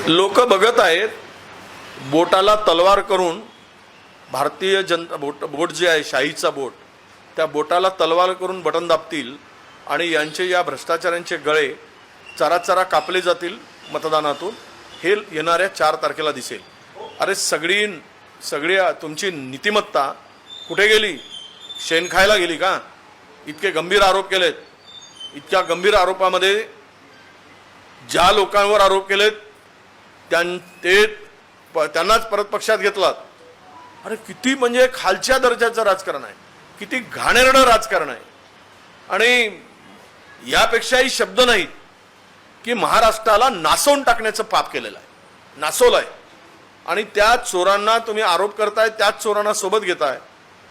लोक बघत आहेत, बोटाला तलवार करून भारतीय जनता बोट जे आहे शाहीचा बोट, त्या बोटाला तलवार करून बटन दाबतील आणि यांचे या भ्रष्टाचारांचे गळे चराचरा कापले जातील मतदानातून. हे येणाऱ्या 4 तारखेला दिसेल. अरे सगळी तुमची नीतिमत्ता कुठे गेली? शेण खायला गेली का? इतके गंभीर आरोप केलेत. इतक्या गंभीर आरोपामध्ये ज्या लोकांवर आरोप केलेत त्यांनाच परत पक्षात घेतलात. अरे किती म्हणजे खालच्या दर्जाचं राजकारण आहे, किती घाणेरडं राजकारण आहे. आणि यापेक्षाही शब्द नाहीत की महाराष्ट्राला नासवून टाकण्याचं पाप केलेलं आहे, नासवलं आहे. आणि त्या चोरांना तुम्ही आरोप करताय, त्याच चोरांना सोबत घेताय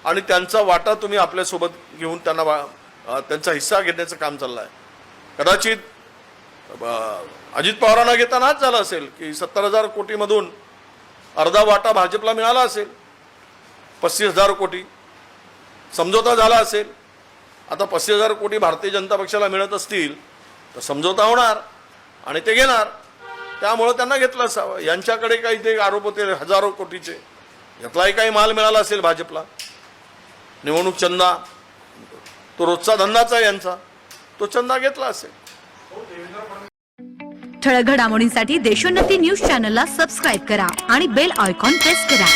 आणि त्यांचा वाटा तुम्ही आपल्यासोबत घेऊन त्यांचा हिस्सा घेण्याचं काम चाललं आहे. कदाचित अजित पवारांना घेतानाच झालं असेल की 70,000 कोटीमधून अर्धा वाटा भाजपला मिळाला असेल, 35,000 कोटी समझोता झाला असेल. आता 35,000 कोटी भारतीय जनता पक्षाला मिळत असतील तर समझोता होणार आणि ते घेणार. त्यामुळे त्यांना घेतलं असावं. यांच्याकडे काही ते आरोप होते हजारो कोटीचे, यातलाही काही माल मिळाला असेल भाजपला. निवडणूक चंदा तो रोजचा धंदाच आहे यांचा, तो चंदा घेतला असेल. ठळक घडामोडींसाठी देशोन्नती न्यूज चॅनलला सबस्क्राईब करा आणि बेल आयकॉन प्रेस करा.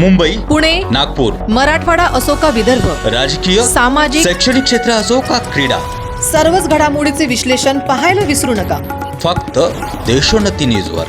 मुंबई, पुणे, नागपूर, मराठवाडा असो का विदर्भ, राजकीय, सामाजिक, शैक्षणिक क्षेत्र असो का क्रीडा, सर्वच घडामोडीचे विश्लेषण पाहायला विसरू नका. फक्त देशोन्नती न्यूजवर.